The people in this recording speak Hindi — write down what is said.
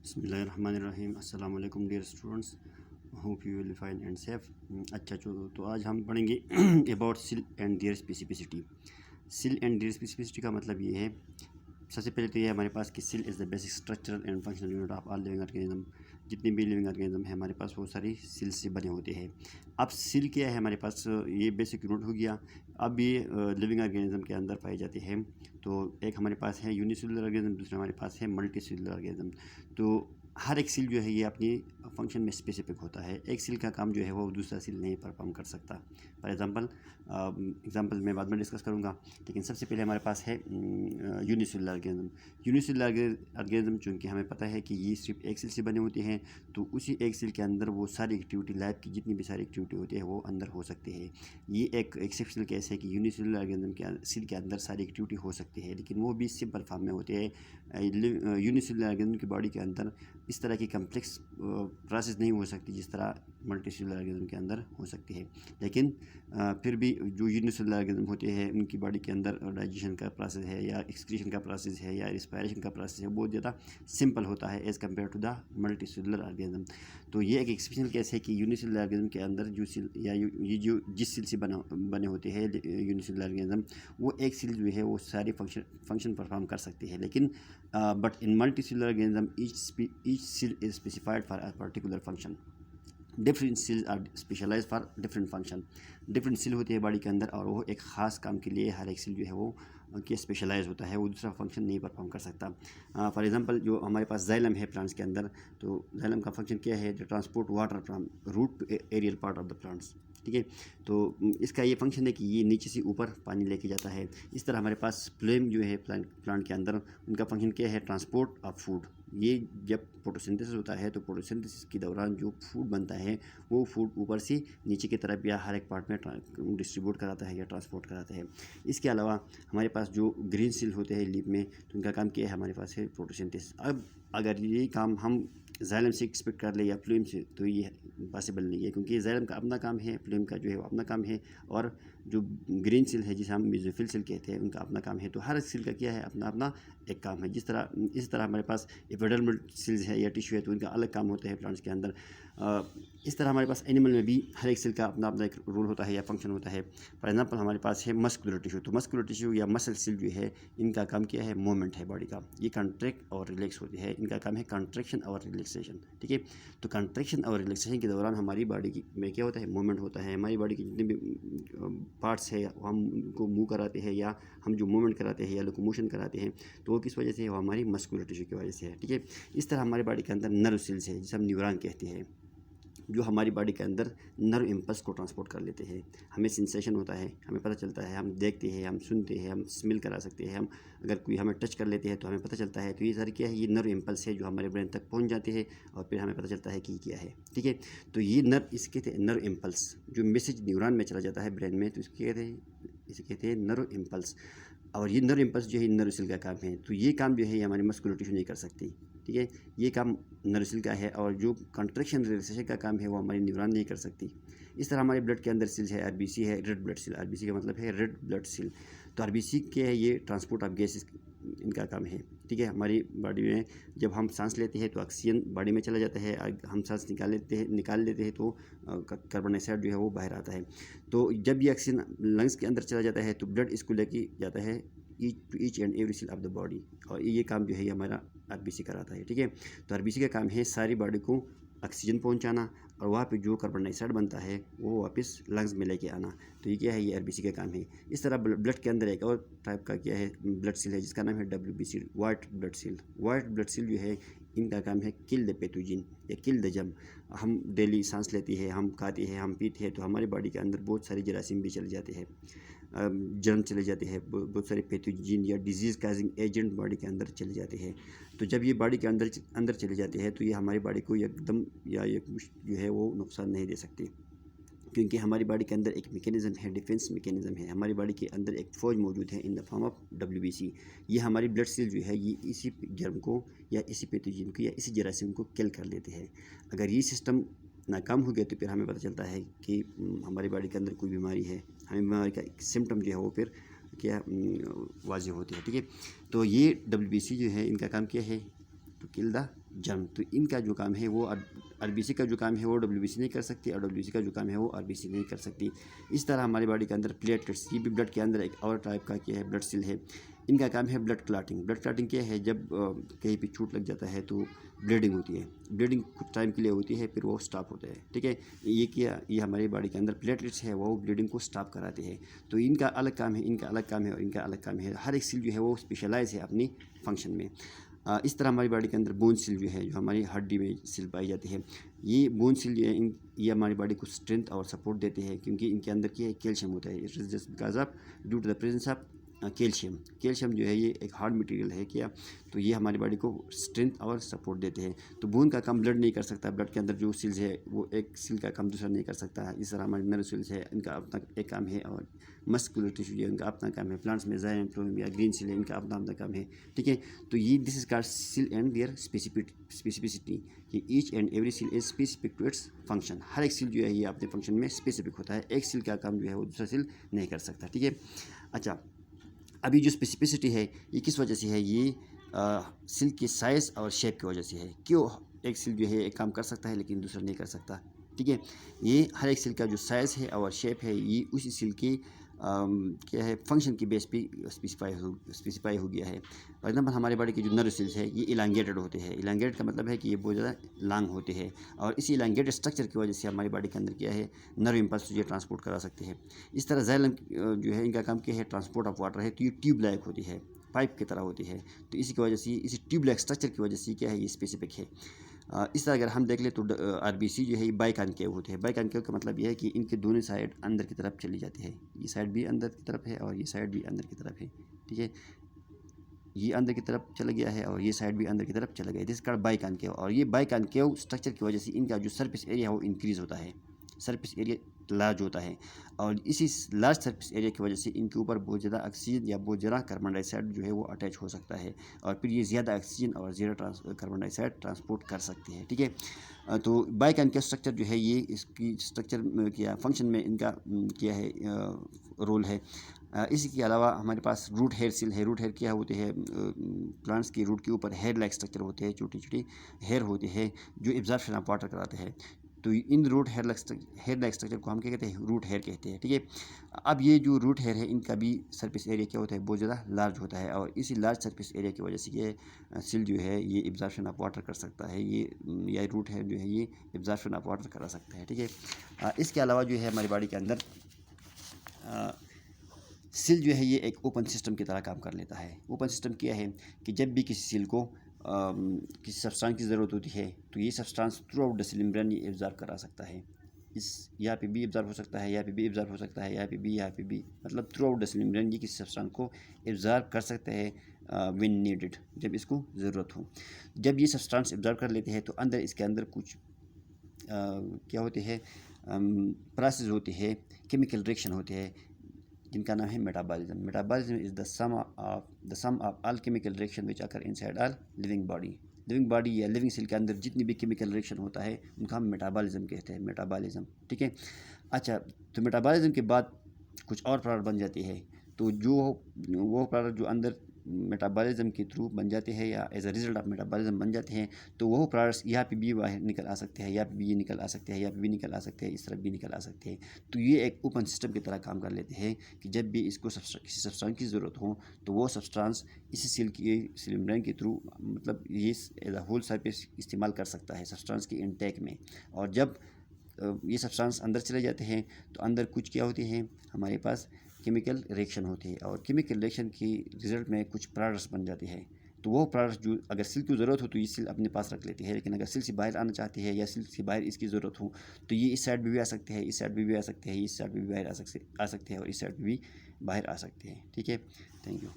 बिस्मिल्लाहिर्रहमानिर्रहीम। अस्सलाम वालेकुम dear students, hope you will fine and safe. अच्छा, तो आज हम पढ़ेंगे about cell and their specificity. Cell and their specificity का मतलब ये है, सबसे पहले तो ये हमारे पास कि सिल is the basic structural and functional unit of all living organism. जितने भी लिविंग ऑर्गेनिज्म है हमारे पास वो सारी सिल से बने होते हैं। अब सिल क्या है हमारे पास, ये बेसिक यूनिट हो गया। अब ये लिविंग ऑर्गेनिज्म के अंदर पाए जाते हैं। तो एक हमारे पास है यूनिसेलुलर ऑर्गेनिज्म, दूसरा हमारे पास है मल्टीसेलुलर ऑर्गेनिज्म। तो हर एक सेल जो है ये अपनी फंक्शन में स्पेसिफिक होता है। एक सेल का काम जो है वो दूसरा सेल नहीं परफॉर्म कर सकता। फॉर एग्जांपल मैं बाद में डिस्कस करूँगा, लेकिन सबसे पहले हमारे पास है यूनिसेलुलर ऑर्गेनिज्म। यूनिसेलुलर ऑर्गेनिज्म चूँकि हमें पता है कि ये सिर्फ एक सेल से बने होते हैं, तो उसी एक सेल के अंदर वो सारी एक्टिविटी, लाइफ की जितनी भी सारी एक्टिविटी होती है वो अंदर हो सकती है। ये एक एक्सेप्शनल केस है कि यूनिसेलुलर ऑर्गेनिज्म के सेल के अंदर सारी एक्टिविटी हो सकती है, लेकिन वो भी सिंपल फॉर्म में होते हैं। यूनिसेलुलर ऑर्गेनिज्म की बॉडी के अंदर इस तरह की कम्प्लेक्स प्रोसेस नहीं हो सकती जिस तरह मल्टीसेलुलर ऑर्गेनिज्म के अंदर हो सकती है। लेकिन फिर भी जो यूनिसेलुलर ऑर्गेनिज्म होते हैं उनकी बॉडी के अंदर डाइजेशन का प्रोसेस है या एक्सक्रीशन का प्रोसेस है या रिस्पायरेशन का प्रोसेस है, बहुत ज़्यादा सिंपल होता है as compare to the multicellular organism. तो ये एक एक्सेप्शनल केस है कि यूनिसेलुलर ऑर्गेनिज्म के अंदर जो सेल या ये जो जिस सेल से बने होते हैं यूनिसेलुलर ऑर्गेनिज्म, वो एक सेल जो है वो सारी फंक्शन परफॉर्म कर सकती है। लेकिन but in multicellular organism each cell is specified for a particular function. Different cells are specialise for different function. Different cell होती है बॉडी के अंदर और वो एक ख़ास काम के लिए हर एक सेल जो है वो कि स्पेशलाइज होता है, वो दूसरा फंक्शन नहीं परफॉर्म कर सकता। फॉर एग्जांपल जो हमारे पास जाइलम है प्लांट्स के अंदर, तो जाइलम का फंक्शन क्या है, जो transport water from root to aerial part of the plants. ठीक है, तो इसका ये फंक्शन है कि ये नीचे से ऊपर पानी लेके जाता है। इस तरह हमारे पास फ्लेम जो है प्लांट के अंदर, उनका फंक्शन क्या है, ट्रांसपोर्ट ऑफ फूड। ये जब फोटोसिंथेसिस होता है तो फोटोसिंथेसिस के दौरान जो फूड बनता है वो फूड ऊपर से नीचे की तरफ या हर एक पार्ट में डिस्ट्रीब्यूट कराता है या ट्रांसपोर्ट कराता है। इसके अलावा हमारे पास जो ग्रीन सेल होते हैं लीफ में, तो उनका काम क्या है, हमारे पास है फोटोसिंथेसिस। अब अगर ये काम हम जाइलम से एक्सपेक्ट कर ले या फ्लेम से, तो ये पॉसिबल नहीं है, क्योंकि जाइलम का अपना काम है, फ्लेम का जो है वो अपना काम है, और जो ग्रीन सेल है जिसे हम मेसोफिल सेल कहते हैं उनका अपना काम है। तो हर सेल का क्या है, अपना अपना एक काम है। इस तरह हमारे पास एपिडर्मल सेल्स है या टिश्यू है तो उनका अलग काम होता है प्लांट्स के अंदर। इस तरह हमारे पास एनिमल में भी हर एक सेल का अपना अपना एक रोल होता है या फंक्शन होता है। फॉर एग्जांपल हमारे पास है मस्कुलर टिश्यू, तो मस्कुलर टिश्यू या मसल सेल जो है, इनका काम क्या है, मूवमेंट है बॉडी का। ये कंट्रैक्ट और रिलैक्स होती है, इनका काम है कंट्रैक्शन और रिलैक्सेशन। ठीक है, तो कंट्रैक्शन और रिलैक्सेशन के दौरान हमारी बॉडी में क्या होता है, मूवमेंट होता है। हमारी बॉडी के जितने भी पार्ट्स है हम उनको मूव कराते हैं या हम जो मूवमेंट कराते हैं या लोकोमोशन कराते हैं, तो वो किस वजह से है, वो हमारी मस्कुलर टिश्यू की वजह से है। ठीक है, इस तरह हमारी बॉडी के अंदर नर्व सेल्स है जिसे हम न्यूरॉन कहते हैं, जो हमारी बॉडी के अंदर नर्व इम्पल्स को ट्रांसपोर्ट कर लेते हैं। हमें सेंसेशन होता है, हमें पता चलता है, हम देखते हैं, हम सुनते हैं, हम स्मेल करा सकते हैं, हम अगर कोई हमें टच कर लेते हैं तो हमें पता चलता है। तो ये सारी क्या है, ये नर्व इम्पल्स है जो हमारे ब्रेन तक पहुंच जाते हैं और फिर हमें पता चलता है कि क्या है। ठीक है, तो ये इसके थे नर्व इम्पल्स, जो मैसेज न्यूरॉन में चला जाता है ब्रेन में, तो इसे कहते हैं नर्व इम्पल्स। और ये नर्व इम्पल्स जो है नर्व सेल का काम है। तो ये काम जो है ये हमारी मस्कुलर टिश्यू नहीं कर सकती। ठीक है, ये काम नर्व सेल का है, और जो कंट्रैक्शन रिलैक्सेशन का काम है वो हमारी न्यूरॉन नहीं कर सकती। इस तरह हमारे ब्लड के अंदर सेल्स है, आरबीसी है, रेड ब्लड सेल। आरबीसी का मतलब है रेड ब्लड सेल। तो आरबीसी क्या है, ये ट्रांसपोर्ट ऑफ गैसेस इनका काम है। ठीक है, हमारी बॉडी में जब हम सांस लेते हैं तो ऑक्सीजन बॉडी में चला जाता है, हम सांस निकाल लेते हैं तो कार्बन डाइऑक्साइड जो है वो बाहर आता है। तो जब ये ऑक्सीजन लंग्स के अंदर चला जाता है तो ब्लड इसको लेके जाता है each and every cell of the body, और ये काम जो है ये हमारा आरबीसी कराता है। ठीक है, तो आरबीसी का काम है सारी बॉडी को ऑक्सीजन पहुंचाना, और वहाँ पे जो कार्बन डाइऑक्साइड बनता है वो वापस लंग्स में लेके आना। तो ये क्या है, ये आरबीसी का काम है। इस तरह ब्लड के अंदर एक और टाइप का क्या है, ब्लड सेल है जिसका नाम है WBC, white blood cell. White blood cell जो है इनका काम है किल द पैथोजन या किल द जर्म। हम डेली सांस लेते हैं, हम खाते हैं, हम पीते हैं, तो हमारी बॉडी के अंदर बहुत सारे जरासीम भी चले जाते हैं, जर्म चले जाते हैं, बहुत सारे पैथोजन या डिजीज़ काजिंग एजेंट बॉडी के अंदर चले जाते हैं। तो जब ये बॉडी के अंदर चले जाते हैं तो ये हमारी बॉडी को एकदम या एक जो है वो नुकसान नहीं दे सकती, क्योंकि हमारी बॉडी के अंदर एक मैकेनिज़्म है, डिफेंस मैकेनिज़्म है। हमारी बॉडी के अंदर एक फ़ौज मौजूद है in the form of WBC. ये हमारी ब्लड सेल जो है ये इसी जर्म को या इसी पैथोजन को या इसी जरासीम को किल कर लेते हैं। अगर ये सिस्टम नाकाम हो गया तो फिर हमें पता चलता है कि हमारी बॉडी के अंदर कोई बीमारी है। हमें बीमारी का एक सिम्टम जो है वो फिर क्या वाज़ेह होती है। ठीक है, तो ये डब्ल्यूबीसी जो है इनका काम क्या है, टू किल द जर्म। तो इनका जो काम है वो आरबीसी का जो काम है वो डब्ल्यूबीसी नहीं कर सकती, और डब्ल्यूबीसी का जो काम है वो आरबीसी नहीं कर सकती। इस तरह हमारी बॉडी के अंदर प्लेटलेट्स, ये भी ब्लड के अंदर एक और टाइप का क्या है, ब्लड सेल है। इनका काम है ब्लड क्लाटिंग। ब्लड क्लाटिंग क्या है, जब कहीं पे चोट लग जाता है तो ब्लीडिंग होती है। ब्लीडिंग कुछ टाइम के लिए होती है, फिर वो स्टॉप होता है, ठीक है। ये हमारी बॉडी के अंदर प्लेटलेट्स है वो ब्लीडिंग को स्टॉप कराते हैं। तो इनका अलग काम है, इनका अलग काम है, और इनका अलग काम है। हर एक सेल जो है वो स्पेशलाइज है अपनी फंक्शन में। इस तरह हमारी बॉडी के अंदर बोन सेल जो है, जो हमारी हड्डी में सेल पाई जाती है, ये बोन सेल जो है ये हमारी बॉडी को स्ट्रेंथ और सपोर्ट देते हैं, क्योंकि इनके अंदर क्या है, कैल्शियम होता है। It is just because of due to the presence of calcium. Calcium जो है ये एक हार्ड मटेरियल है क्या, तो ये हमारी बॉडी को स्ट्रेंथ और सपोर्ट देते हैं। तो बोन का काम ब्लड नहीं कर सकता, ब्लड के अंदर जो सेल्स है वो एक सेल का काम दूसरा नहीं कर सकता है। इस तरह हमारे नर्व सेल्स है, इनका अपना एक काम है, और मस्कुलर टिश्यू है, इनका अपना काम है। प्लांट्स में जाइलम, फ्लोएम या ग्रीन सेल है, इनका अपना अपना काम है, ठीक है। तो ये this is called cell and their specificity, कि each and every cell is specific to its function. हर एक सेल जो है ये अपने फंक्शन में स्पेसिफिक होता है। एक सेल का काम जो है वो दूसरा सेल नहीं कर सकता, ठीक है। अच्छा, अभी जो स्पेसिफिसिटी है ये किस वजह से है, ये सेल के साइज़ और शेप की वजह से है। क्यों एक सेल जो है एक काम कर सकता है लेकिन दूसरा नहीं कर सकता, ठीक है। ये हर एक सेल का जो साइज़ है और शेप है ये उसी सेल की क्या है, फंक्शन की बेस पे स्पेसिफाई हो गया है। फॉर एग्जाम्पल हमारे बॉडी के जो नर्व सेल्स है ये इलांगेटेड होते हैं। इलांगेटेड का मतलब है कि ये बहुत ज़्यादा लॉन्ग होते हैं, और इसी इलांगेटेड स्ट्रक्चर की वजह से हमारी बॉडी के अंदर क्या है, नर्व इम्पल्स ये ट्रांसपोर्ट करा सकते हैं। इस तरह जाइलम जो है इनका काम क्या है, ट्रांसपोर्ट ऑफ वाटर है। तो ये ट्यूब लाइक होती है, पाइप की तरह होती है। तो इसी की वजह से, इसी ट्यूब लाइक स्ट्रक्चर की वजह से क्या है, ये स्पेसिफिक है। इस तरह अगर हम देख ले तो आरबीसी जो है ये बाइकॉन्केव होते हैं। बाइकॉन्केव का मतलब ये है कि इनके दोनों साइड अंदर की तरफ चली जाती है। ये साइड भी अंदर की तरफ है और ये साइड भी अंदर की तरफ है, ठीक है। ये अंदर की तरफ चला गया है और ये साइड भी अंदर की तरफ चला गया है। This called biconcave. और ये बाइकॉन्केव स्ट्रक्चर की वजह से इनका जो सरफेस एरिया है वो इंक्रीज़ होता है, सरफेस एरिया लार्ज होता है, और इसी लार्ज सरफेस एरिया की वजह से इनके ऊपर बहुत ज़्यादा ऑक्सीजन या बहुत ज़्यादा कार्बन डाइऑक्साइड जो है वो अटैच हो सकता है, और फिर ये ज़्यादा ऑक्सीजन और ज़्यादा कार्बन डाइऑक्साइड ट्रांसपोर्ट कर सकते हैं, ठीक है। तो बाइकॉन्केव स्ट्रक्चर जो है ये इसकी स्ट्रक्चर क्या फंक्शन में इनका क्या है रोल है। इसी के अलावा हमारे पास रूट हेयर सेल है। रूट हेयर क्या होते हैं, प्लांट्स की रूट के ऊपर हेयर लाइक स्ट्रक्चर होते हैं, छोटी छोटी हेयर होती है जो एब्जॉर्प्शन ऑफ वाटर कराते हैं। तो इन रूट हेयर लाइक स्ट्रक्चर को हम क्या कहते हैं, रूट हेयर कहते हैं, ठीक है। अब ये जो रूट हेयर है इनका भी सरफेस एरिया क्या होता है, बहुत ज़्यादा लार्ज होता है, और इसी लार्ज सरफेस एरिया की वजह से ये सेल जो है ये एब्जॉर्प्शन ऑफ वाटर कर सकता है। ये रूट हेयर जो है ये एब्जॉर्प्शन ऑफ वाटर करा सकता है, ठीक है। इसके अलावा जो है हमारी बॉडी के अंदर सेल जो है ये एक ओपन सिस्टम की तरह काम कर लेता है। ओपन सिस्टम क्या है कि जब भी किसी सेल को किसी सब्सटेंस की ज़रूरत होती है तो ये substance throughout the cell membrane ये एब्जॉर्ब करा सकता है। इस यहाँ पे भी एब्जॉर्ब हो सकता है, यहाँ पे भी एब्जॉर्ब हो सकता है, यहाँ पे भी, मतलब throughout the cell membrane ये किसी सब्सटेंस को एब्जॉर्ब कर सकते हैं व्हेन नीडेड, जब इसको ज़रूरत हो। जब ये सब्सटेंस एब्जॉर्ब कर लेते हैं तो अंदर इसके अंदर कुछ क्या होते हैं, प्रोसेस होते हैं, केमिकल रिएक्शन होते हैं, जिनका नाम है metabolism. Metabolism is the sum of all chemical reaction which occur inside all living body. Living body या लिविंग सेल के अंदर जितनी भी केमिकल रिएक्शन होता है उनका हम मेटाबॉलिज्म कहते हैं, मेटाबॉलिज्म, ठीक है। अच्छा, तो मेटाबॉलिज्म के बाद कुछ और प्रोडक्ट बन जाती है। तो वो प्रोडक्ट जो अंदर मेटाबॉलिज्म के थ्रू बन जाते हैं या as a result of metabolism बन जाते हैं, तो वो प्रोडक्ट्स यहाँ पे भी बाहर निकल आ सकते हैं, यहाँ पे भी ये निकल आ सकते हैं, यहाँ पे भी निकल आ सकते हैं, इस तरफ भी निकल आ सकते हैं। तो ये एक ओपन सिस्टम की तरह काम कर लेते हैं कि जब भी इसको किसी सब्सटेंस की ज़रूरत हो तो वो सब्सटेंस इसी सेल मेम्ब्रेन के थ्रू, मतलब ये एज अ होल सरफेस इस्तेमाल कर सकता है सब्सटेंस के इनटेक में। और जब ये सब्सटेंस अंदर चले जाते हैं तो अंदर कुछ क्या होते हैं, हमारे पास केमिकल रिएक्शन होती है, और केमिकल रिएक्शन की रिजल्ट में कुछ प्रोडक्ट्स बन जाते हैं। तो वो प्रोडक्ट्स जो अगर सेल की ज़रूरत हो तो ये सेल अपने पास रख लेती है, लेकिन अगर सेल से बाहर आना चाहती है या सेल से बाहर इसकी ज़रूरत हो तो ये इस साइड भी आ सकते हैं, इस साइड भी आ सकते हैं, इस साइड भी बाहर आ सकते हैं, और इस साइड भी बाहर आ सकते हैं, ठीक है। Thank you.